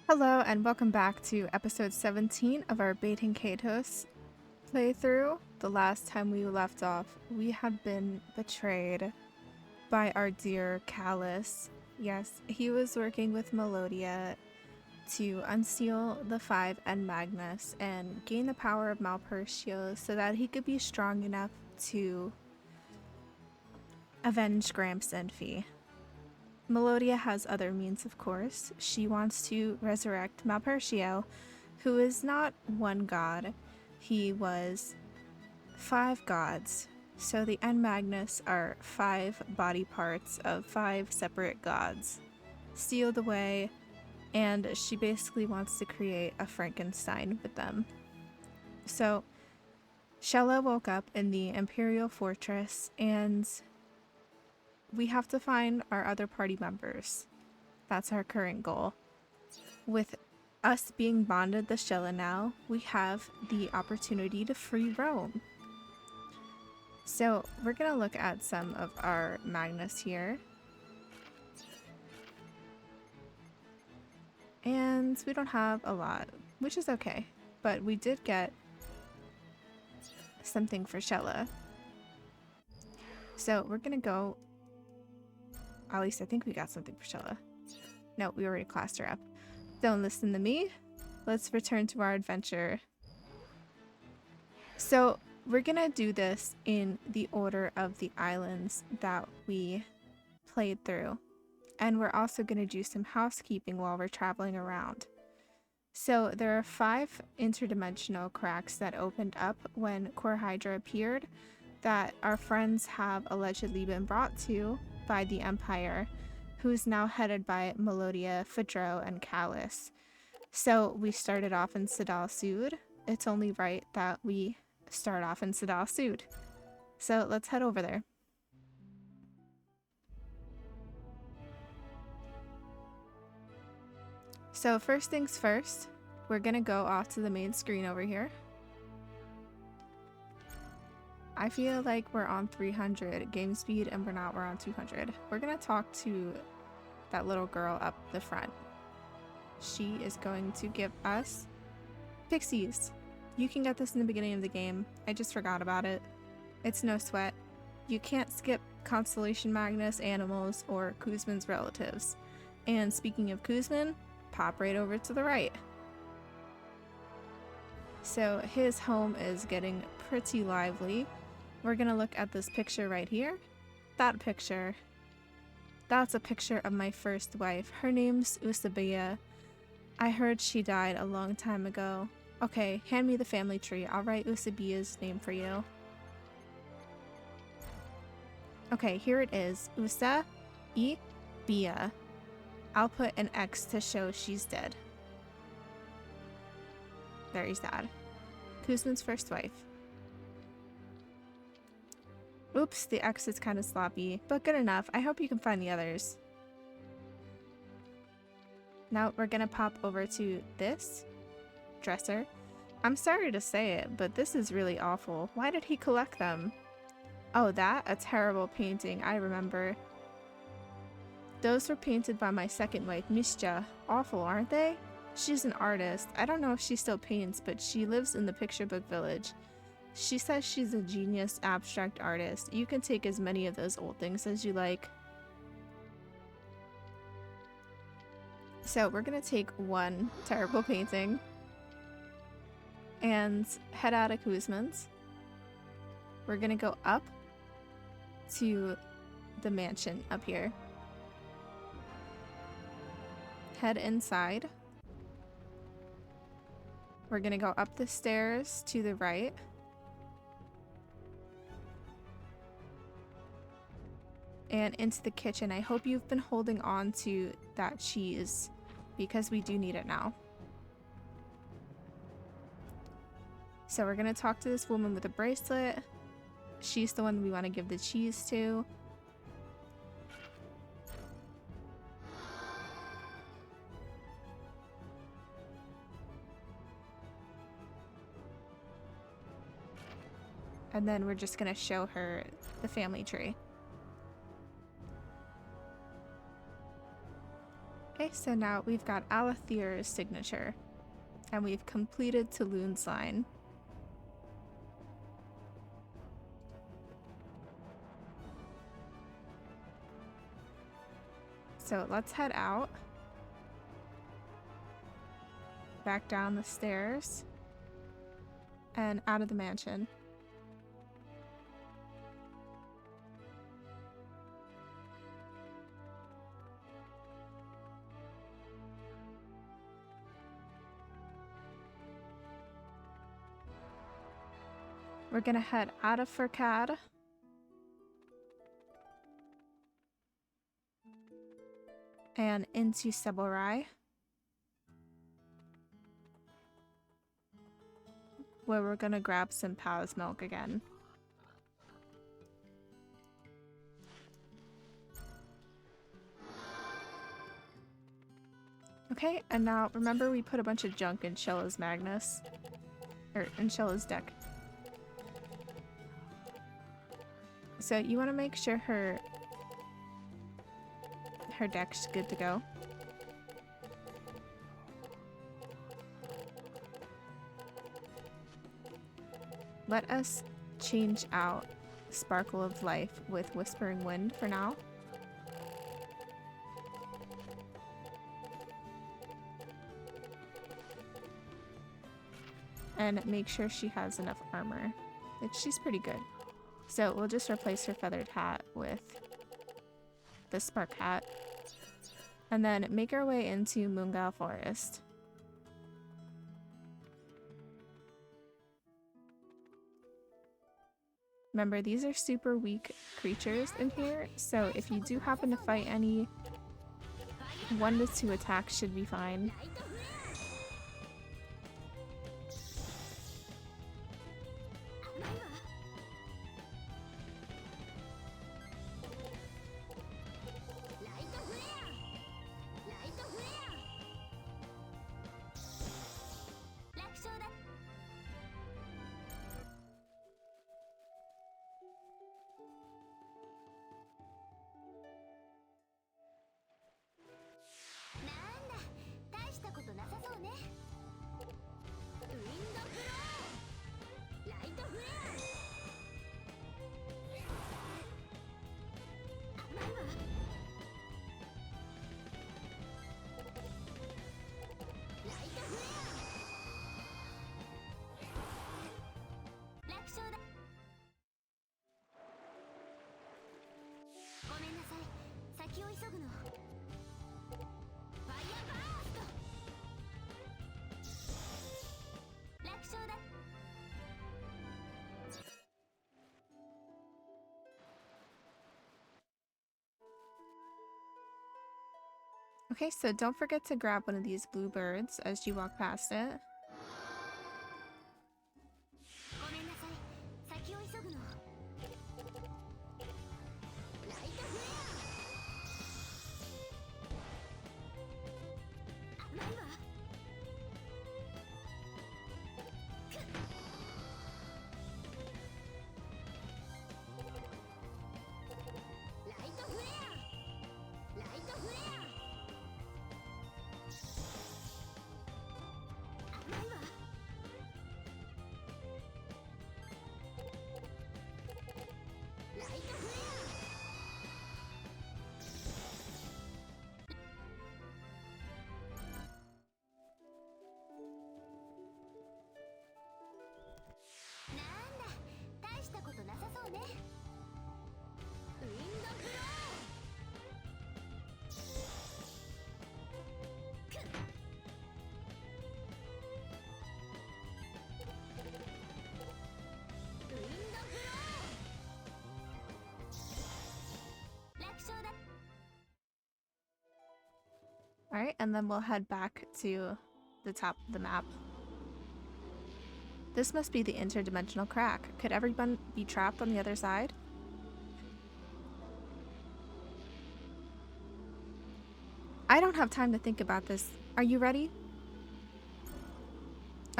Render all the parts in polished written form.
Hello and welcome back to episode 17 of our Baten Kaitos playthrough. The last time we left off, we had been betrayed by our dear Callus. Yes, he was working with Melodia to unseal the five and Magnus and gain the power of Malpertio so that he could be strong enough to avenge Gramps and Fee. Melodia has other means, of course. She wants to resurrect Malpertio, who is not one god. He was 5 gods. So the N Magnus are 5 body parts of 5 separate gods, sealed away, and she basically wants to create a Frankenstein with them. So Shella woke up in the Imperial Fortress, and we have to find our other party members. That's our current goal. With us being bonded the Shella now, we have the opportunity to free roam. So we're gonna look at some of our Magnus here. And we don't have a lot, which is okay. But we did get something for Shella. So we're gonna go. At least I think we got something for Shella. No, we already classed her up. Don't listen to me. Let's return to our adventure. So we're gonna do this in the order of the islands that we played through. And we're also gonna do some housekeeping while we're traveling around. So there are 5 interdimensional cracks that opened up when Core Hydra appeared that our friends have allegedly been brought to by the Empire, who's now headed by Melodia, Fedro, and Callus. So we started off in Sadal Suud. It's only right that we start off in Sadal Suud. So let's head over there. So first things first, we're gonna go off to the main screen over here. I feel like we're on 300 game speed and we're not, we're on 200. We're gonna talk to that little girl up the front. She is going to give us pixies. You can get this in the beginning of the game. I just forgot about it. It's no sweat. You can't skip Constellation Magnus, animals, or Kuzman's relatives. And speaking of Kuzman, pop right over to the right. So his home is getting pretty lively. We're gonna look at this picture right here. That picture. That's a picture of my first wife. Her name's Usabia. I heard she died a long time ago. Okay, hand me the family tree. I'll write Usabia's name for you. Okay, here it is. Usa-I-Bia. I'll put an X to show she's dead. Very sad. Kuzman's first wife. Oops, the X is kind of sloppy, but good enough. I hope you can find the others. Now we're gonna pop over to this dresser. I'm sorry to say it, but this is really awful. Why did he collect them? Oh, that? A terrible painting, I remember. Those were painted by my second wife, Mischa. Awful, aren't they? She's an artist. I don't know if she still paints, but she lives in the picture book village. She says she's a genius abstract artist. You can take as many of those old things as you like. So we're gonna take one terrible painting and head out of Kuzman's. We're gonna go up to the mansion up here. Head inside. We're gonna go up the stairs to the right. And into the kitchen. I hope you've been holding on to that cheese because we do need it now. So we're gonna talk to this woman with a bracelet. She's the one we want to give the cheese to. And then we're just gonna show her the family tree. Okay, so now we've got Alathir's signature, and we've completed Tulun's line. So let's head out. Back down the stairs. And out of the mansion. We're gonna head out of Furcad. And into Seborai, where we're gonna grab some Pal's milk again. Okay, and now remember we put a bunch of junk in Shella's Magnus, or in Shella's deck. So you want to make sure her deck's good to go. Let us change out Sparkle of Life with Whispering Wind for now. And make sure she has enough armor. She's pretty good. So we'll just replace her feathered hat with the spark hat. And then make our way into Moongal Forest. Remember, these are super weak creatures in here, so if you do happen to fight any, 1 to 2 attacks should be fine. Okay, so don't forget to grab one of these blue birds as you walk past it. Alright, and then we'll head back to the top of the map. This must be the interdimensional crack. Could everyone be trapped on the other side? I don't have time to think about this. Are you ready?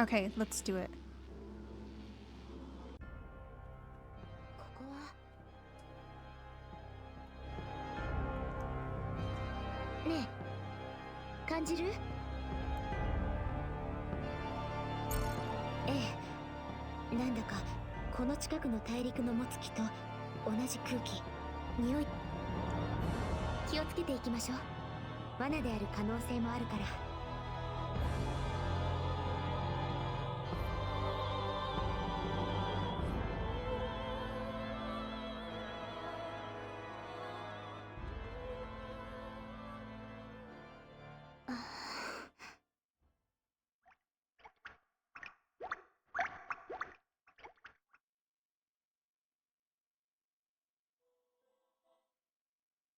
Okay, let's do it. 感じる？ええ、なんだかこの近くの大陸の持つ気と同じ空気、匂い。気をつけていきましょう。罠である可能性もあるから。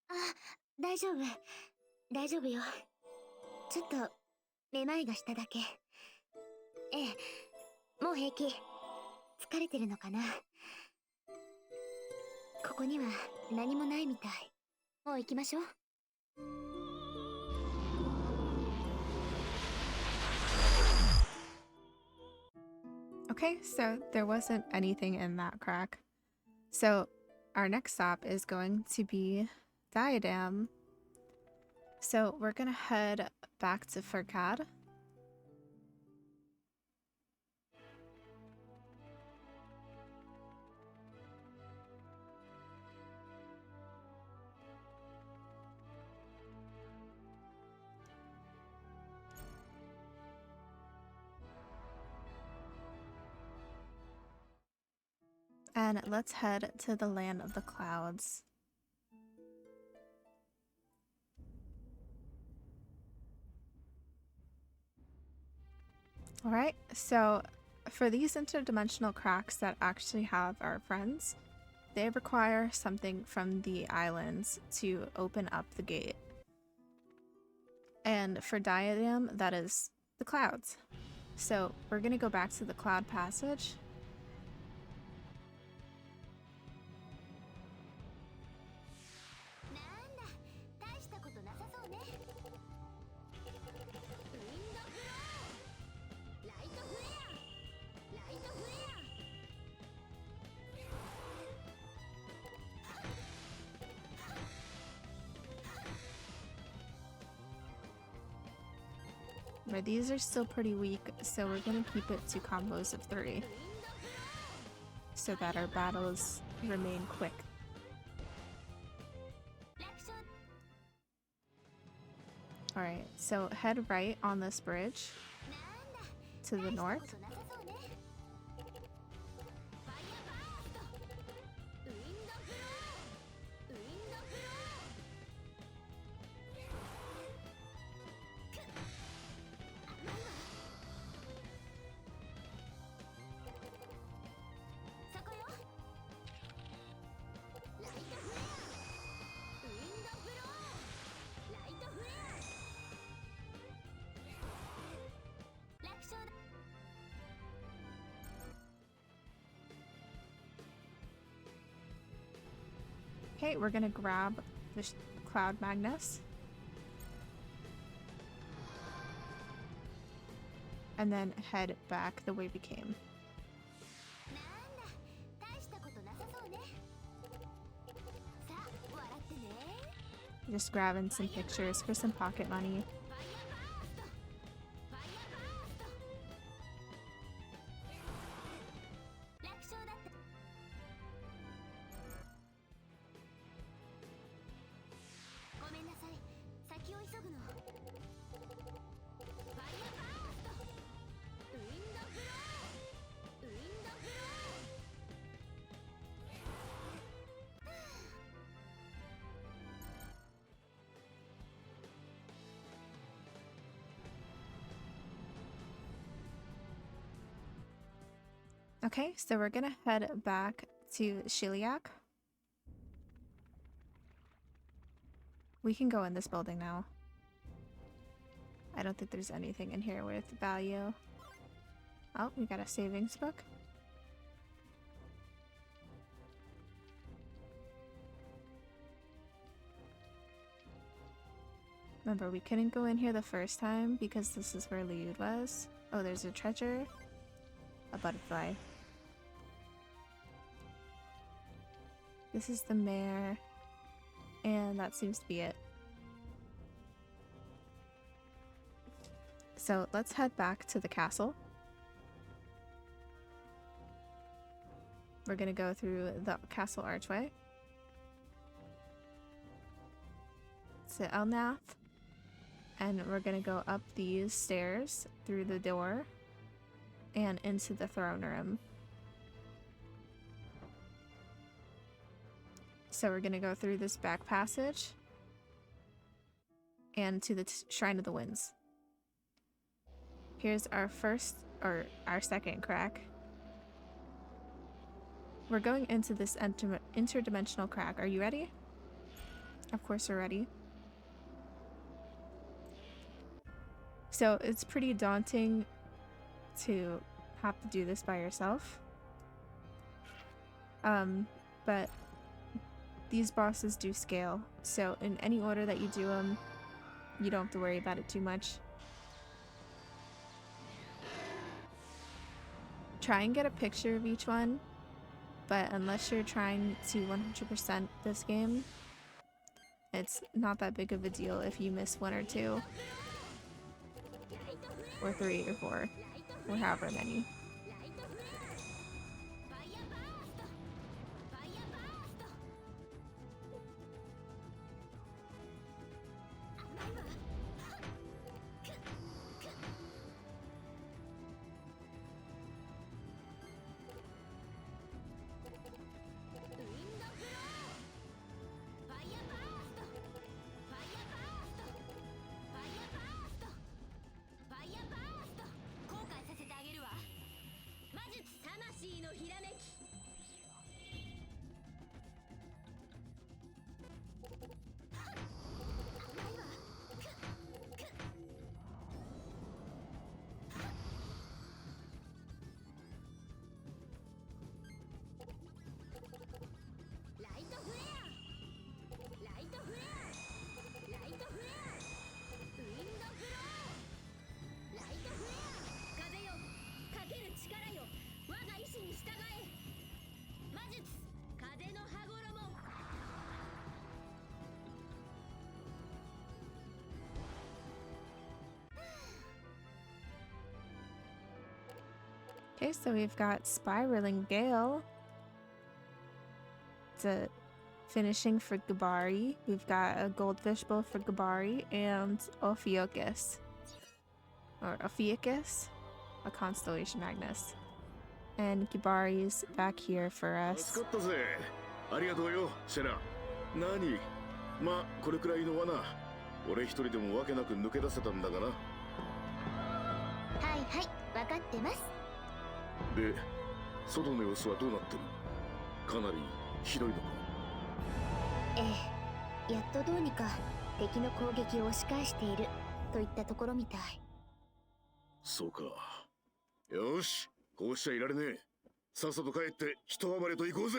あ、大丈夫。大丈夫よ。ちょっと、めまいがしただけ。ええ、もう平気。疲れてるのかな。ここには何もないみたい。もう行きましょう。Okay, so there wasn't anything in that crack. So our next stop is going to be Diadem. So we're gonna head back to Furcad. And let's head to the land of the clouds. Alright, so for these interdimensional cracks that actually have our friends, they require something from the islands to open up the gate. And for Diadem, that is the clouds. So we're gonna go back to the cloud passage. But these are still pretty weak, so we're gonna keep it to combos of 3 so that our battles remain quick. Alright, so head right on this bridge to the north. Okay, we're gonna grab the Cloud Magnus. And then head back the way we came. Just grabbing some pictures for some pocket money. Okay, so we're gonna head back to Shiliak. We can go in this building now. I don't think there's anything in here with value. Oh, we got a savings book. Remember, we couldn't go in here the first time because this is where Liud was. Oh, there's a treasure. A butterfly. This is the mayor. And that seems to be it. So let's head back to the castle. We're gonna go through the castle archway to Elnath, and we're gonna go up these stairs through the door and into the throne room. So we're gonna go through this back passage and to the Shrine of the Winds. Here's our our second crack. We're going into this interdimensional crack. Are you ready? Of course we're ready. So it's pretty daunting to have to do this by yourself. But these bosses do scale. So in any order that you do them, you don't have to worry about it too much. Try and get a picture of each one, but unless you're trying to 100% this game, it's not that big of a deal if you miss one or two, or 3 or 4, or however many. Okay, so we've got Spiraling Gale. It's a finishing for Gabari. We've got a Goldfish Bow for Gabari and Ophiuchus. Or Ophiuchus? A Constellation Magnus. And Gabari's back here for us. ありがとうよ、シェラ。何？まあ、これくらいの罠。俺一人でもわけなく抜け出せたんだがな。はいはい、わかってます。で、外の様子はどうなってる？かなりひどいのか？ええ、やっとどうにか敵の攻撃を押し返しているといったところみたい。そうか。よし、こうしちゃいられねえ。さっさと帰って一暴れと行こうぜ。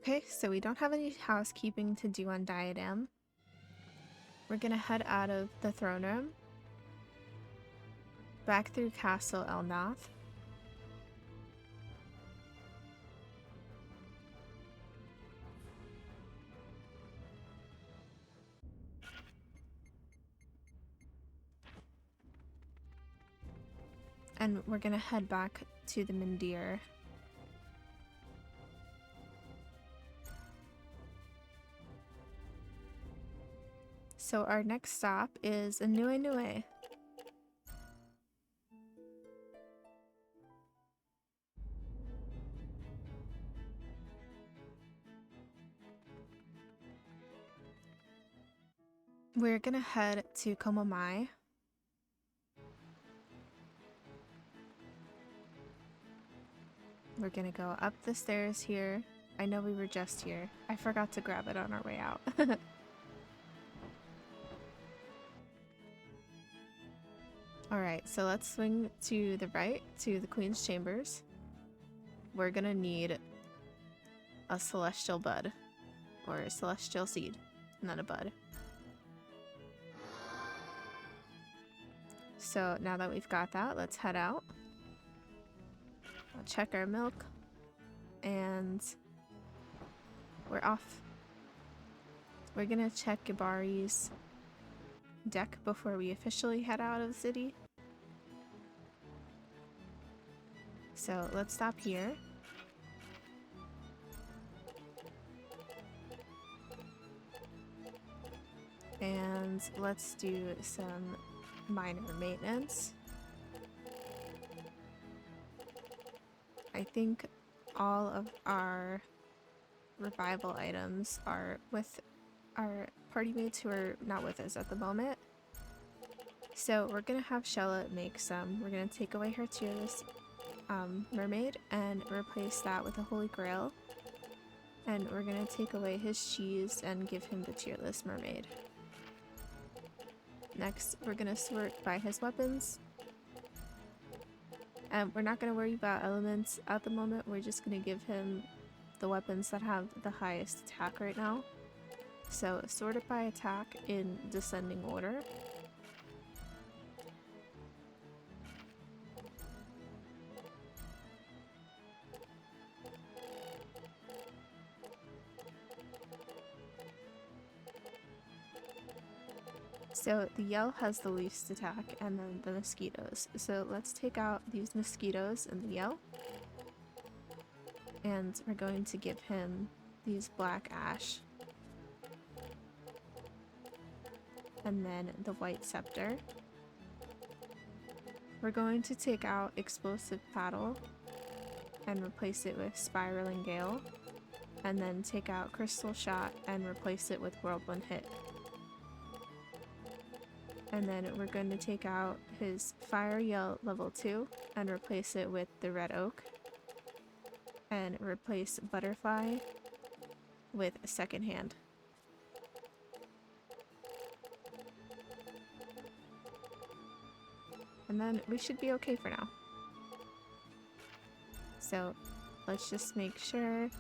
Okay, so we don't have any housekeeping to do on Diadem. We're gonna head out of the throne room, back through Castle Elnath. And we're gonna head back to the Mindir. So our next stop is Anuenue. We're gonna head to Komomai. We're gonna go up the stairs here. I know we were just here. I forgot to grab it on our way out. Alright, so let's swing to the right to the Queen's Chambers. We're gonna need a Celestial Bud, or a Celestial Seed, not a bud. So now that we've got that, let's head out. check our milk, and we're off. We're gonna check Gibari's deck before we officially head out of the city. So let's stop here. And let's do some minor maintenance. I think all of our revival items are with our party mates who are not with us at the moment. So we're gonna have Shella make some. We're gonna take away her tearless mermaid and replace that with a holy grail. And we're gonna take away his cheese and give him the tearless mermaid. Next, we're gonna sort by his weapons. And we're not gonna worry about elements at the moment. We're just gonna give him the weapons that have the highest attack right now. So sort it by attack in descending order. So the yell has the least attack, and then the mosquitoes. So let's take out these mosquitoes and the yell. And we're going to give him these black ash. And then the white scepter. We're going to take out explosive paddle and replace it with spiraling gale. And then take out crystal shot and replace it with whirlwind hit. And then we're going to take out his Fire Yell level 2 and replace it with the Red Oak. And replace Butterfly with Second Hand. And then we should be okay for now. So let's just make sure.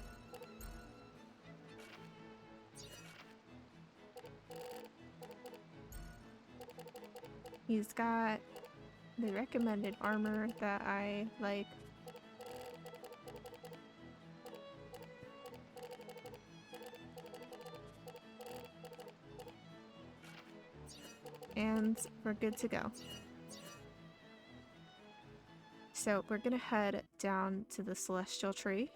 He's got the recommended armor that I like. And we're good to go. So we're gonna head down to the celestial tree.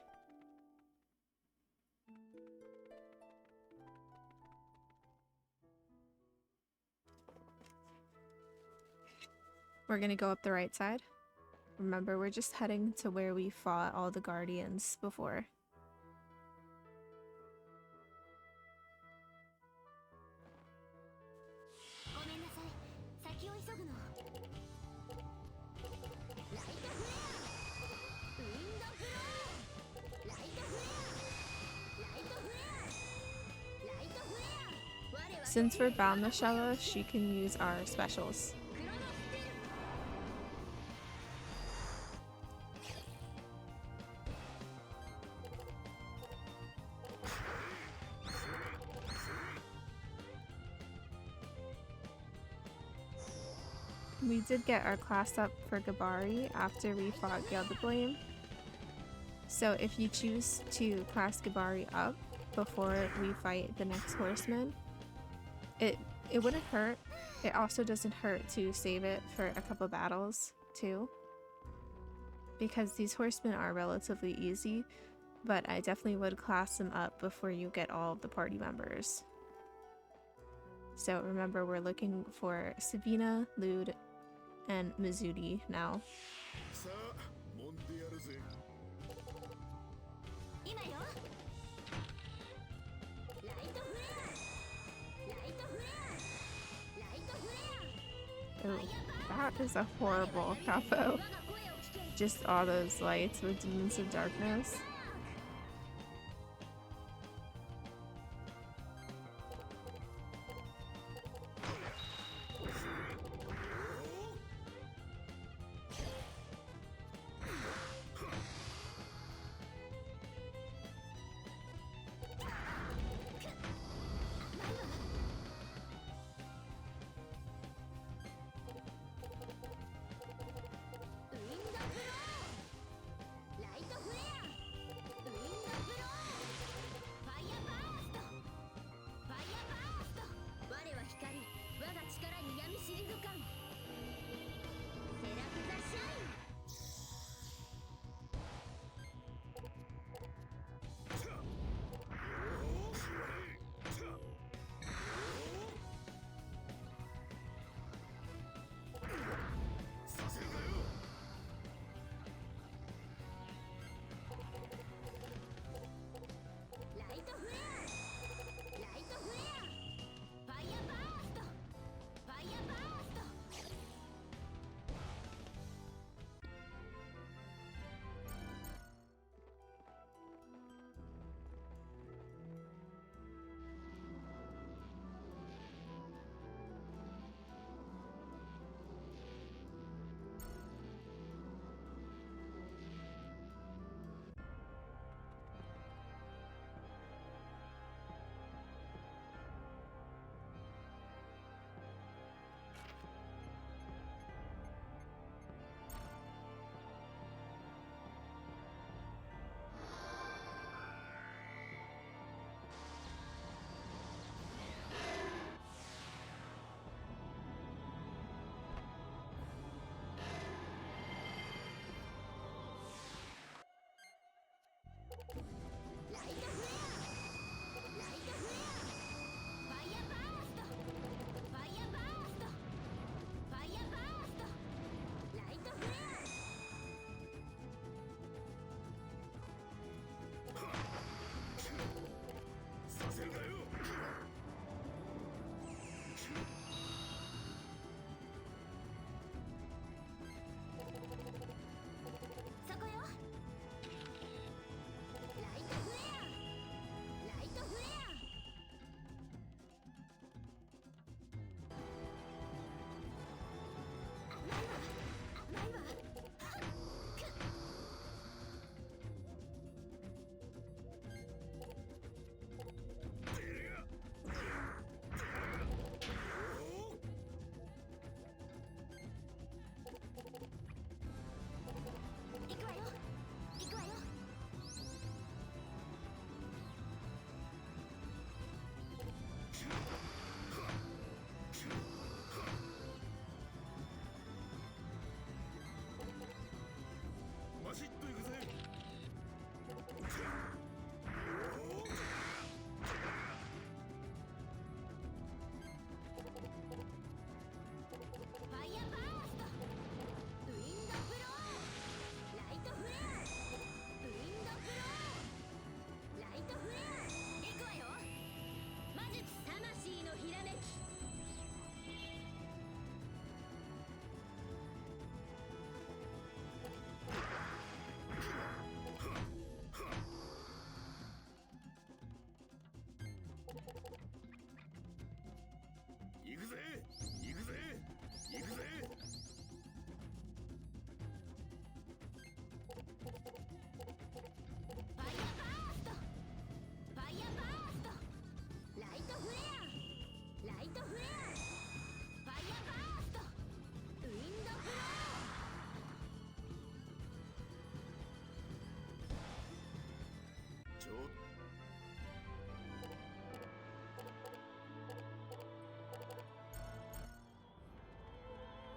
We're gonna go up the right side. Remember, we're just heading to where we fought all the guardians before. Since we're bound to Shella, she can use our specials. We did get our class up for Gibari after we fought Gale the Blame. So if you choose to class Gibari up before we fight the next horseman, it wouldn't hurt. It also doesn't hurt to save it for a couple battles too, because these horsemen are relatively easy, but I definitely would class them up before you get all of the party members. So remember, we're looking for Sabina, Lude, and Mizudi now. Oh, that is a horrible capo. Just all those lights with demons of darkness.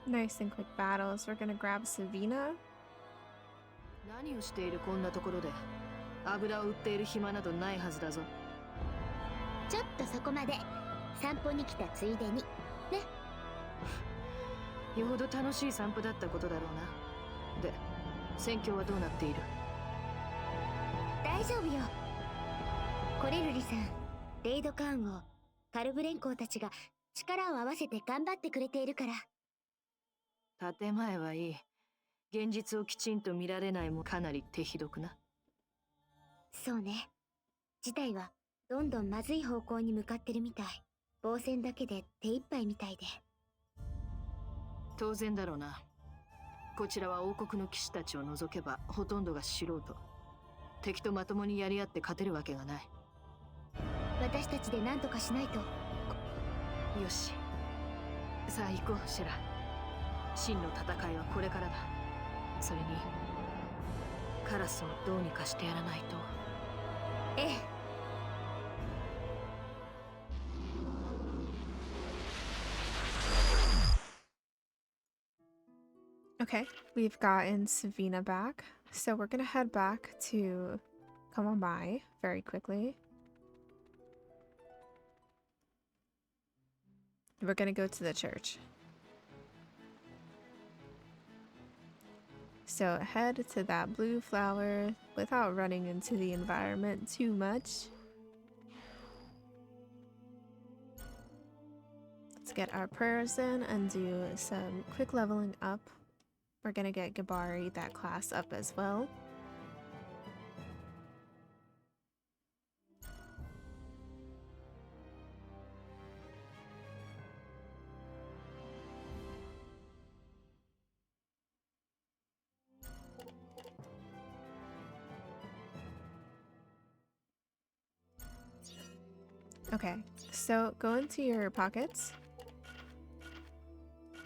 Nice and quick battles. We're gonna grab Savina. 何をしているこんなところで油を売っている暇などないはずだぞ。ちょっとそこまで散歩に来たついでにね。よほど楽しい散歩だったことだろうな。で、戦況はどうなっている？大丈夫よ。コレルリさん、レイドカーンをカルブ連行たちが力を合わせて頑張ってくれているから。建前はいい。現実をきちんと見られないもかなり手ひどくな。そうね。事態はどんどんまずい方向に向かってるみたい。防戦だけで手一杯みたいで。当然だろうな。こちらは王国の騎士たちを除けばほとんどが素人。敵とまともにやり合って勝てるわけがない。私たちで何とかしないと。よし。さあ行こう、シェラ。真の戦いはこれからだ。それにカラスをどうにかしてやらないと。ええ。Okay, we've gotten Savina back. So we're gonna head back to Come On By very quickly. We're gonna go to the church. So head to that blue flower without running into the environment too much. Let's get our prayers in and do some quick leveling up. We're gonna get Gabari, that class, up as well. Okay, so go into your pockets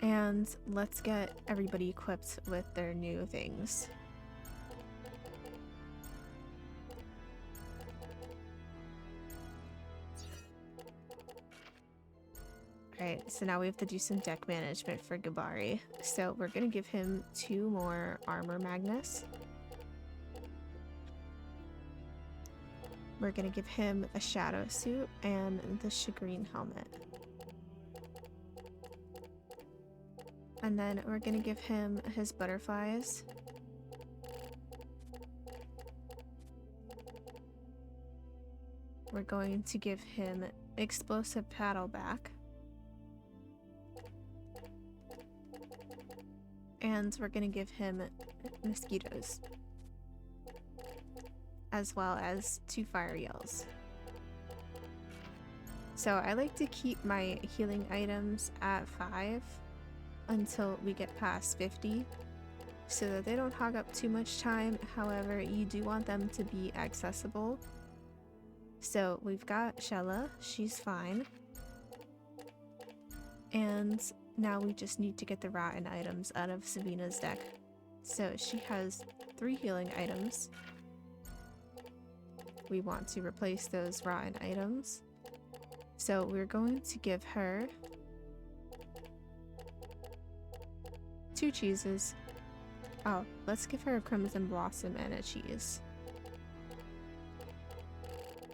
and let's get everybody equipped with their new things. Alright, so now we have to do some deck management for Gabari. So we're gonna give him 2 more armor magnus. We're gonna give him a shadow suit and the shagreen helmet. And then we're gonna give him his butterflies. We're going to give him explosive paddle back. And we're gonna give him mosquitoes. As well as 2 fire yells. So I like to keep my healing items at 5 until we get past 50 so that they don't hog up too much time. However, you do want them to be accessible. So we've got Shella, she's fine. And now we just need to get the rotten items out of Savina's deck. So she has 3 healing items. We want to replace those rotten items. So we're going to give her 2 cheeses. Oh, let's give her a crimson blossom and a cheese.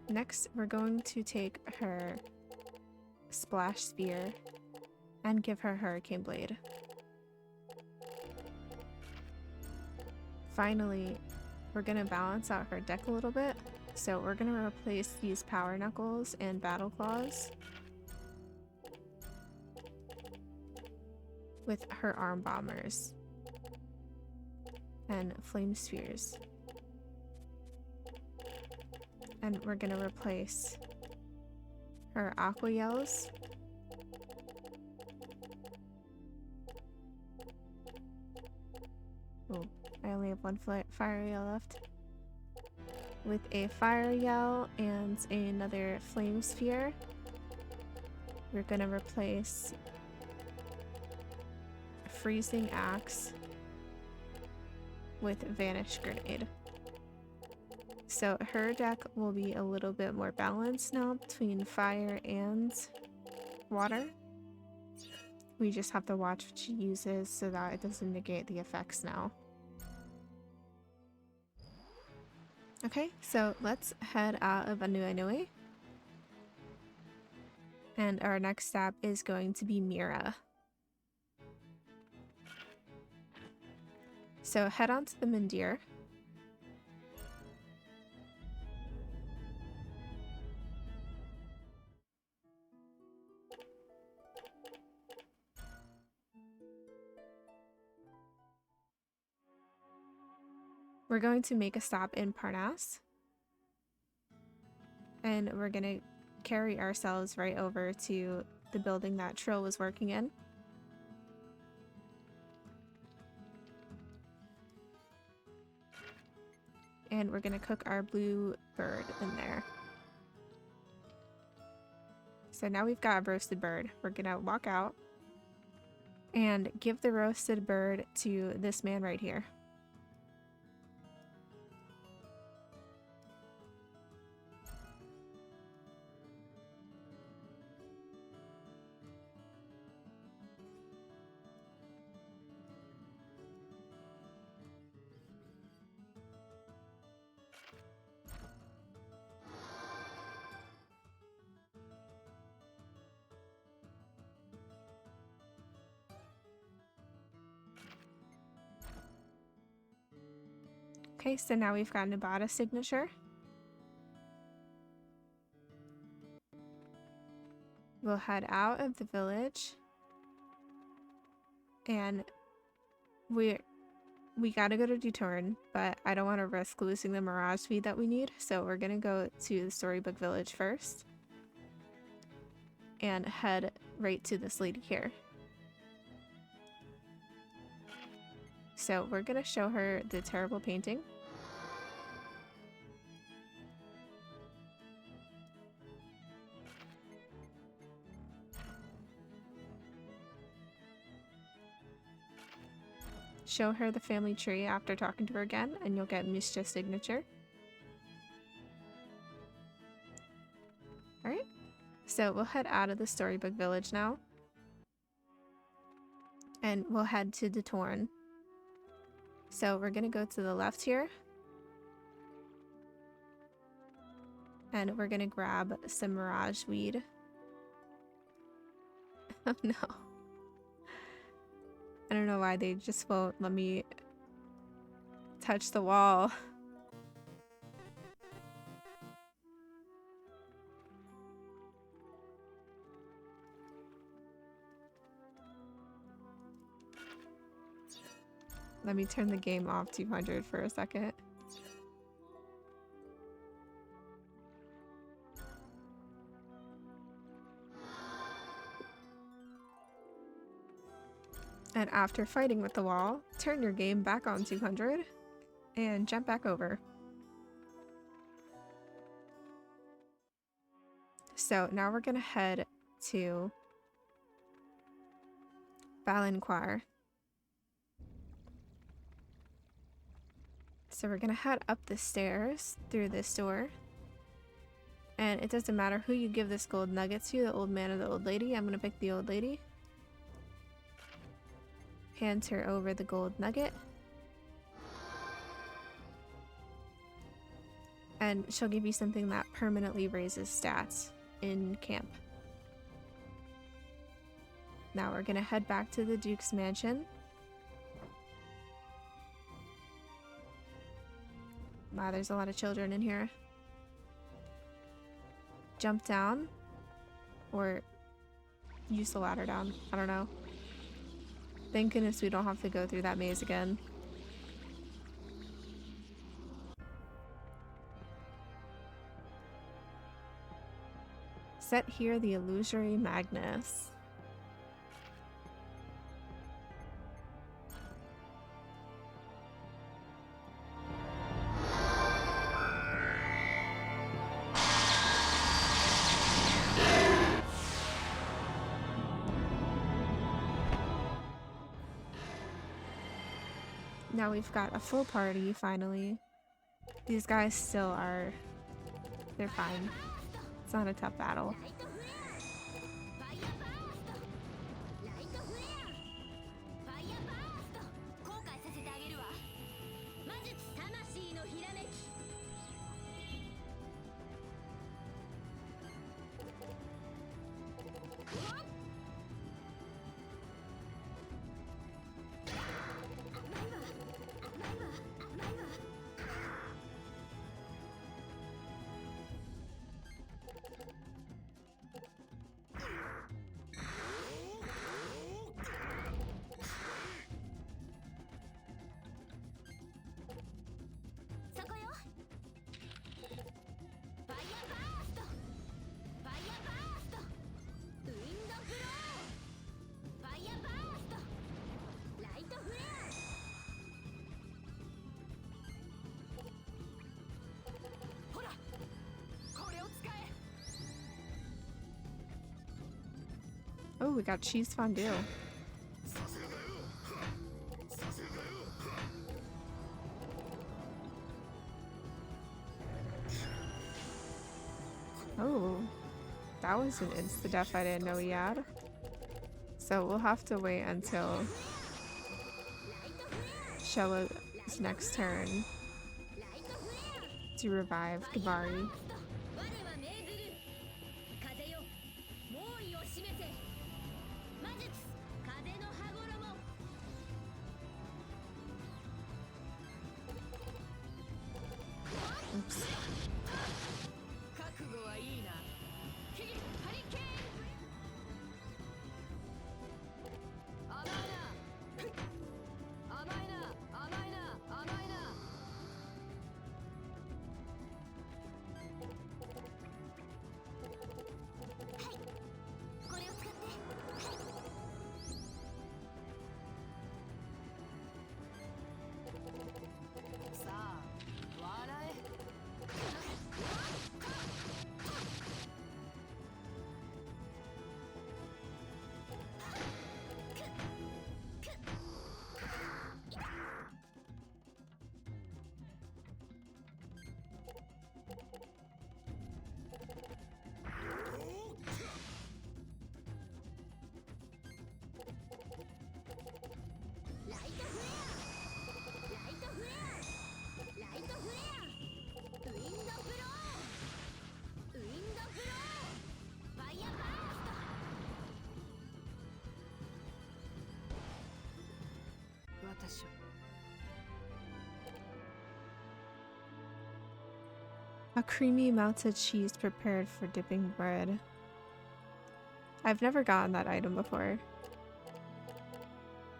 Next, we're going to take her splash spear and give her hurricane blade. Finally, we're gonna balance out her deck a little bit. So we're gonna replace these power knuckles and battle claws with her arm bombers and flame spheres. And we're gonna replace her aqua yells oh, I only have 1 fire yell left. With a fire yell and another flame sphere. We're gonna replace freezing axe with vanish grenade. So her deck will be a little bit more balanced now between fire and water. We just have to watch what she uses so that it doesn't negate the effects now. Okay, so let's head out of Anuenue. And our next stop is going to be Mira. So head on to the Mandir. We're going to make a stop in Parnas. And we're going to carry ourselves right over to the building that Trill was working in. And we're going to cook our blue bird in there. So now we've got a roasted bird. We're going to walk out and give the roasted bird to this man right here. Okay, so now we've got Nabata's signature. We'll head out of the village. And we gotta go to Dutorn, but I don't want to risk losing the Mirage feed that we need, so we're gonna go to the Storybook Village first. And head right to this lady here. So we're gonna show her the terrible painting. Show her the family tree after talking to her again, and you'll get Mischa's signature. Alright, so we'll head out of the Storybook Village now. And we'll head to Dutorn. So we're gonna go to the left here. And we're gonna grab some Mirage weed. Oh no. I don't know why they just won't let me touch the wall. Let me turn the game off 200 for a second. And after fighting with the wall, turn your game back on 200 and jump back over. So now we're gonna head to Baten. So we're gonna head up the stairs through this door. And it doesn't matter who you give this gold nugget to, the old man or the old lady. I'm gonna pick the old lady. Hand her over the gold nugget. And she'll give you something that permanently raises stats in camp. Now we're gonna head back to the Duke's mansion. Wow, there's a lot of children in here. Jump down. Or use the ladder down. I don't know. Thank goodness we don't have to go through that maze again. Set here the illusory Magnus. Now we've got a full party, finally. These guys still are... they're fine. It's not a tough battle. Oh, we got cheese fondue. Oh, that was an insta-death I didn't know he had. So we'll have to wait until Shella's next turn to revive Gabari. Oops. A creamy melted cheese prepared for dipping bread. I've never gotten that item before.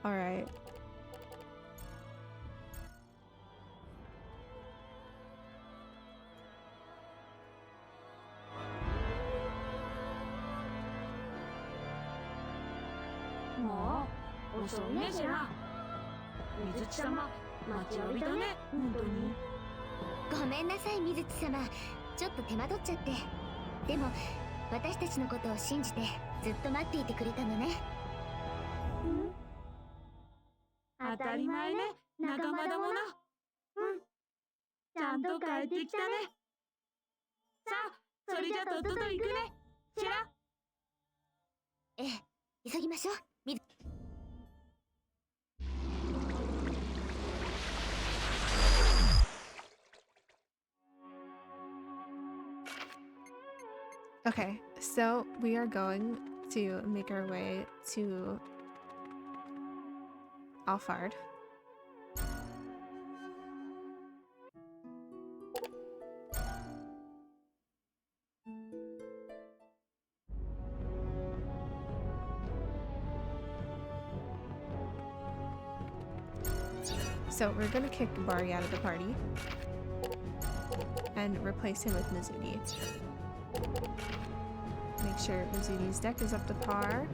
Alright. Oh, ごめんなさい、水地様。ちょっと手間取っちゃって。でも、私たちのことを信じてずっと待っていてくれたのね。当たり前ね、仲間だもの。ちゃんと帰ってきたね。さあ、それじゃとっとと行くね、シェラ。ええ、急ぎましょう。Okay, so we are going to make our way to Alfard. So we're gonna kick Bari out of the party and replace him with Mizuni. Make sure Mizuni's deck is up to par.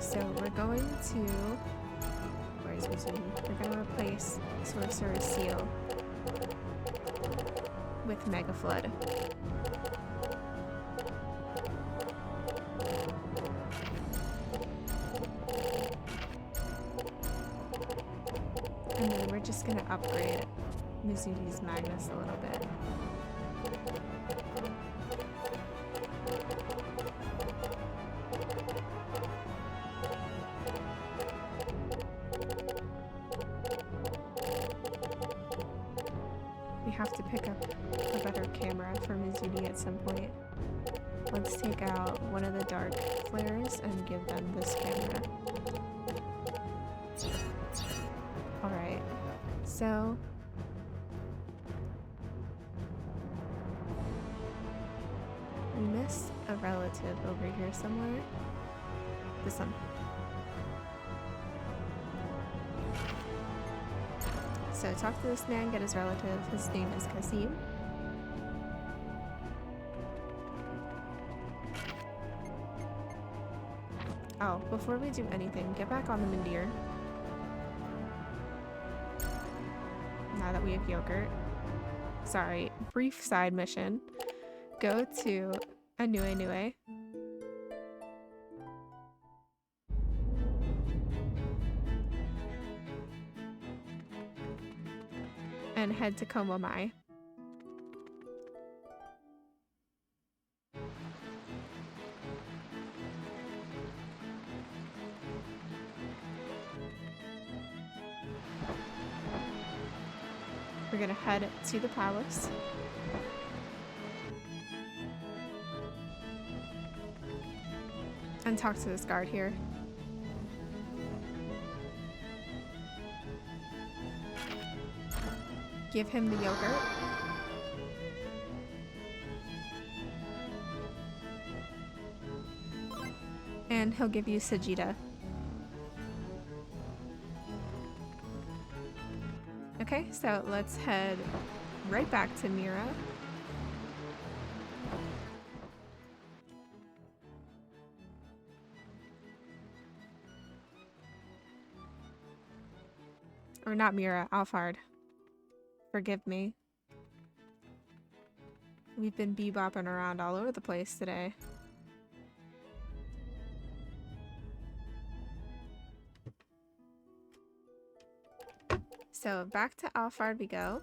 So we're going to... Where's Mizuni? We're gonna replace Sorcerer's Seal with Mega Flood. And then we're just gonna upgrade Mizuni's Magnus a little bit. We have to pick up a better camera for Mizuni at some point. Let's take out one of the dark flares and give them this camera. Alright, so we missed a relative over here somewhere. This one. So talk to this man, get his relative. His name is Kasim. Oh. before we do anything, get back on the Mandir. Now that we have yogurt. Sorry, brief side mission. Go to Anuenue. And head to Komomai. We're gonna head to the palace. And talk to this guard here. Give him the yogurt. And he'll give you Sajida. Okay, so let's head right back to Mira. Or not Mira, Alfard. Forgive me. We've been bebopping around all over the place today. So back to Alfard we go.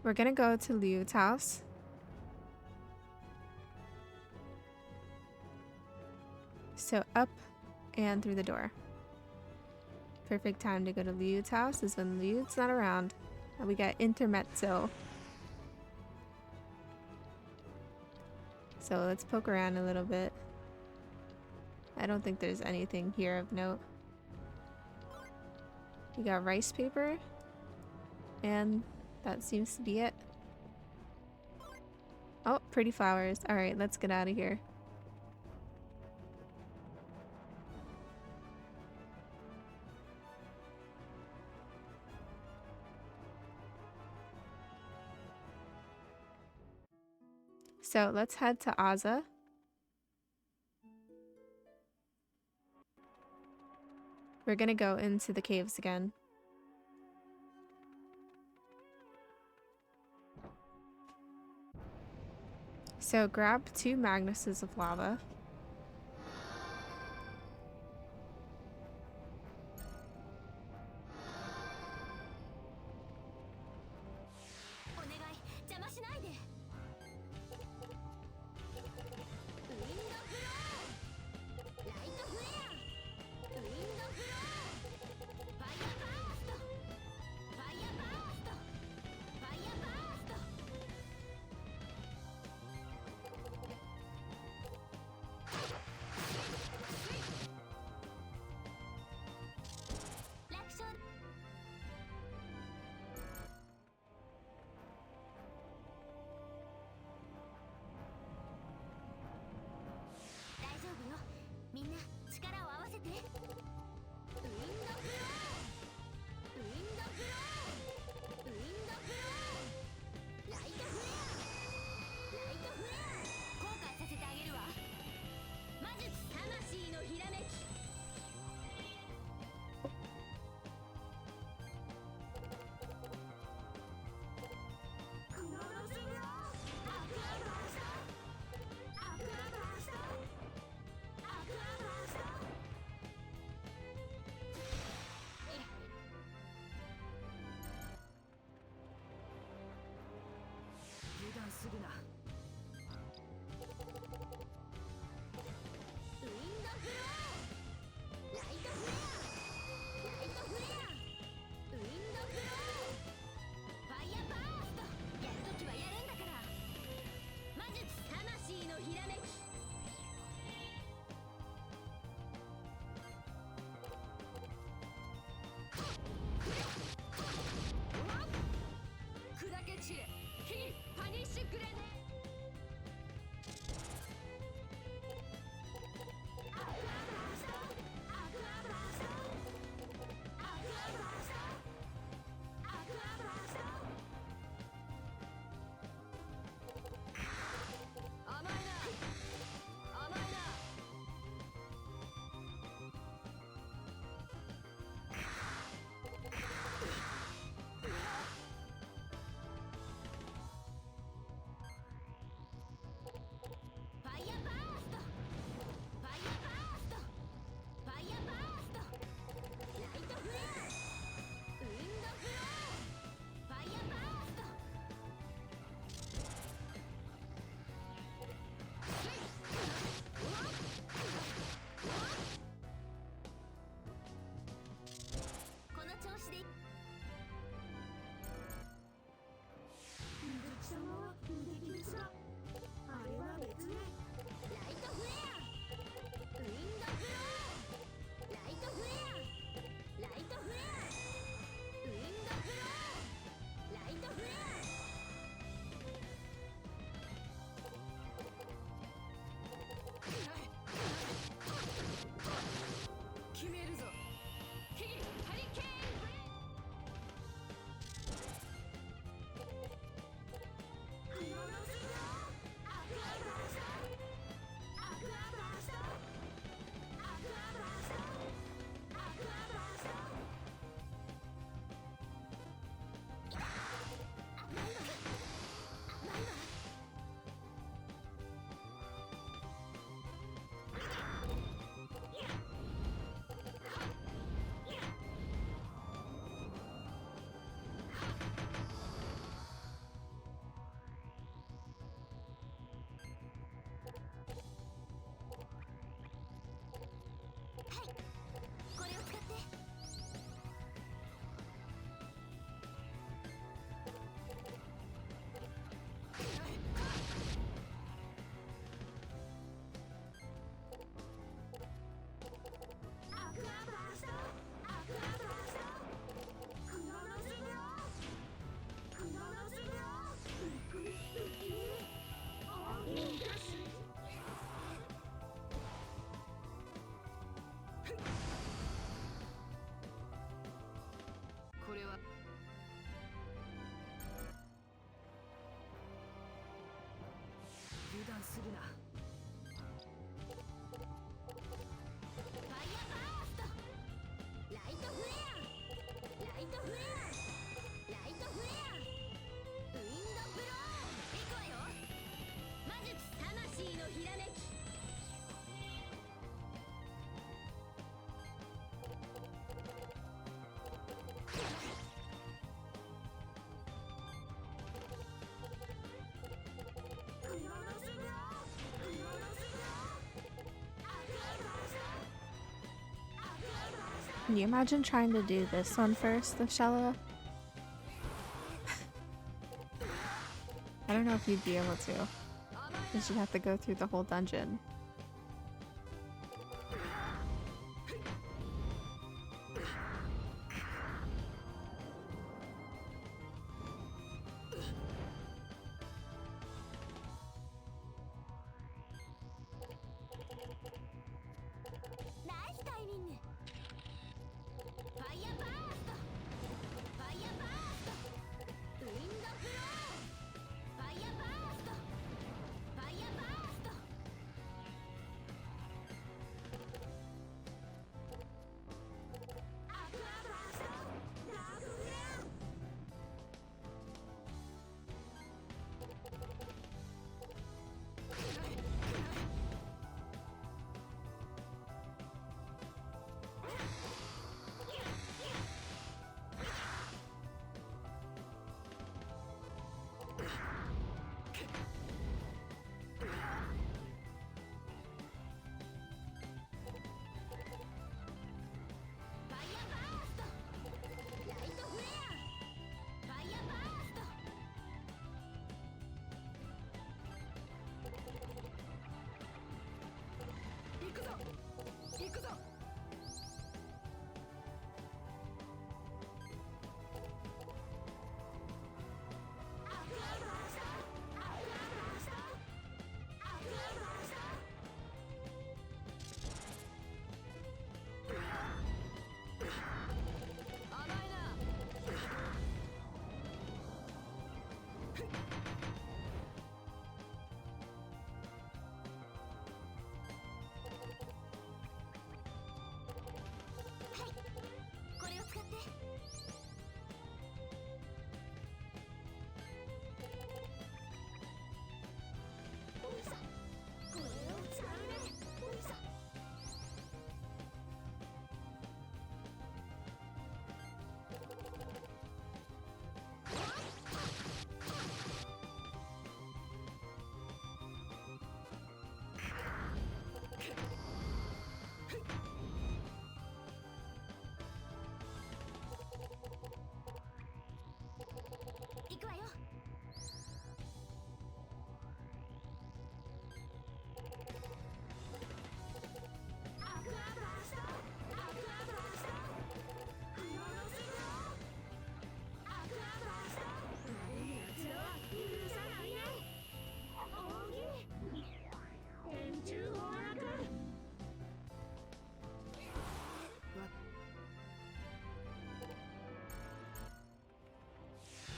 We're gonna go to Liu's house. So up and through the door. Perfect time to go to Liu's house is when Liu's not around. And we got intermezzo. So let's poke around a little bit. I don't think there's anything here of note. We got rice paper. And that seems to be it. Oh, pretty flowers. Alright, let's get out of here. So let's head to Aza. We're gonna go into the caves again. So grab 2 Magnuses of lava. これを使って。これは油断するな。ファイヤーバースト。ライトフレア。ライトフレア。ライトフレア。ウィンドブロー。行くわよ。魔術魂のひらめき。Can you imagine trying to do this one first, the Shella? I don't know if you'd be able to. Because you'd have to go through the whole dungeon. Nice timing. Fire burst. Fire burst. Wind blow. Fire burst. Fire burst. Aqua blast. Dark flare. Fire burst. Light flare. Fire burst. 行くぞ行くぞ。Aqua blast. Aqua blast. Aqua blast. 甘いな。これを使って。おいさ。これを使うね。おいさ。行くわよ。アクアブラスト。アクアブラスト。クロノスロー。アクアブラスト。悪い奴らは許さないね。扇。天中崩落。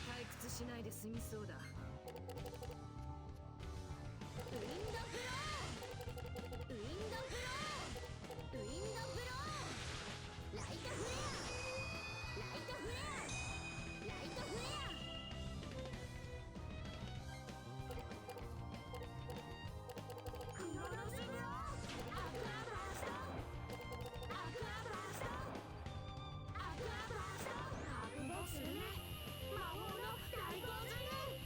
退屈しないで済みそうだ。ウィンドブロー。ウィンドブロー。ウィンドブロー。ライトフレア。ライトフレア。ライトフレア。クロノスロー。アクアブラスト。アクアブラスト。アクアブラスト。覚悟するね。魔法の大洪水ね。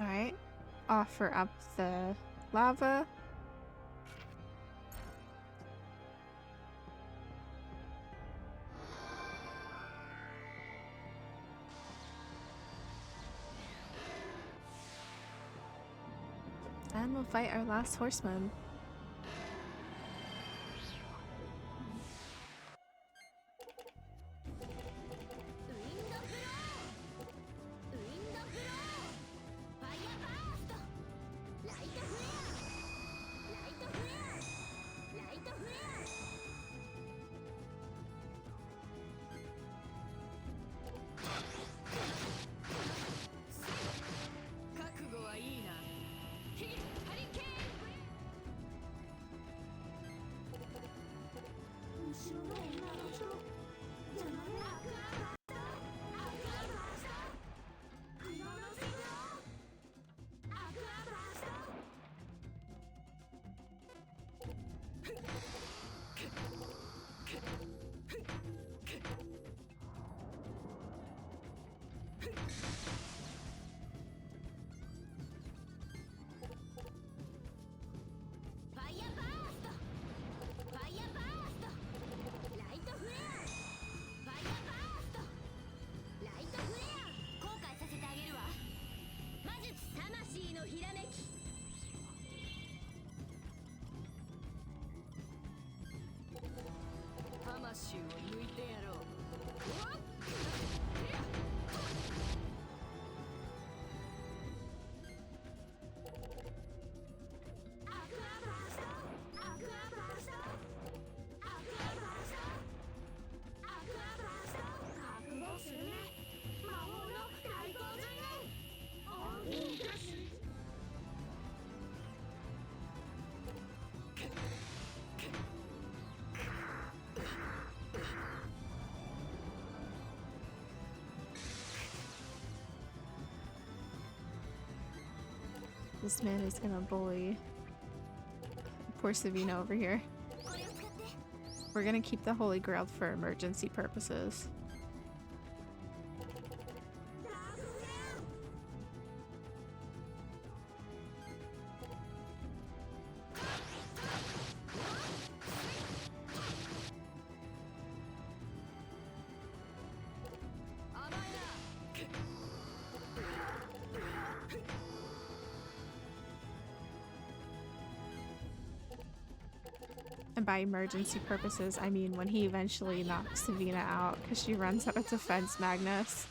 Alright. Offer up the lava. And we'll fight our last horseman. This man is gonna bully poor Savina over here. We're gonna keep the Holy Grail for emergency purposes. And by emergency purposes, I mean when he eventually knocks Savina out because she runs out of defense Magnus.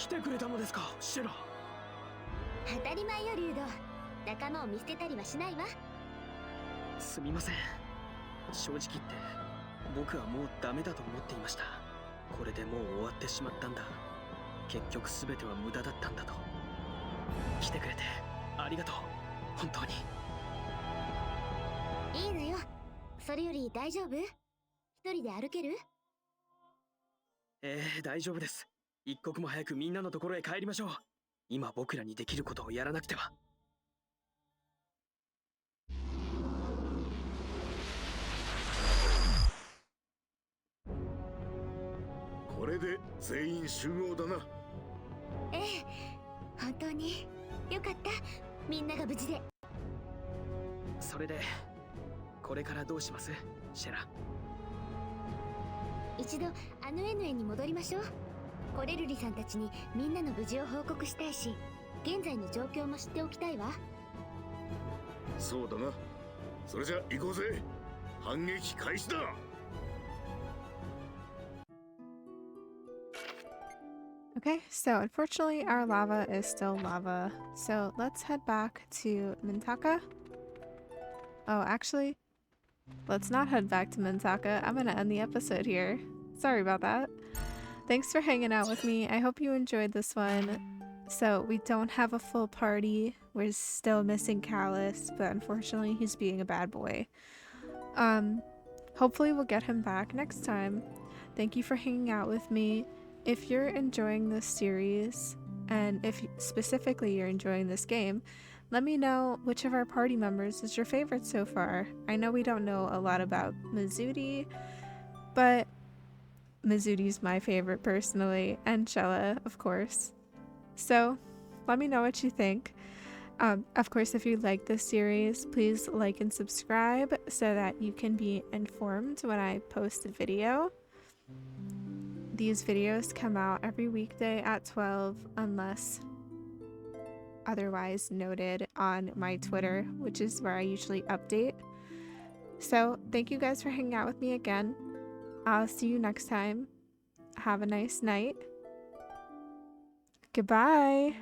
来てくれたのですか、シェラ。当たり前よリュウド。仲間を見捨てたりはしないわ。すみません。正直言って僕はもうダメだと思っていました。これでもう終わってしまったんだ。結局全ては無駄だったんだと。来てくれてありがとう、本当に。いいのよ。それより大丈夫？一人で歩ける？大丈夫です。一刻も早くみんなのところへ帰りましょう。今僕らにできることをやらなくては。これで全員集合だな。ええ、本当によかった。みんなが無事で。それでこれからどうします、シェラ。一度アヌエヌエに戻りましょう。コレルリさんたちにみんなの無事を報告したいし、現在の状況も知っておきたいわ。そうだな。それじゃ行こうぜ。反撃開始だ。Okay, so unfortunately our lava is still lava. So let's head back to Mintaka. Oh, actually, let's not head back to Mintaka. I'm gonna end the episode here. Sorry about that. Thanks for hanging out with me. I hope you enjoyed this one. So we don't have a full party. We're still missing Callus, but unfortunately he's being a bad boy. Hopefully we'll get him back next time. Thank you for hanging out with me. If you're enjoying this series, and if specifically you're enjoying this game, let me know which of our party members is your favorite so far. I know we don't know a lot about Mizuti, but Mizuti's my favorite personally, and Shella, of course. So let me know what you think. Of course, if you like this series, please like and subscribe so that you can be informed when I post a video. These videos come out every weekday at 12 unless otherwise noted on my Twitter, which is where I usually update. So thank you guys for hanging out with me again. I'll see you next time. Have a nice night. Goodbye.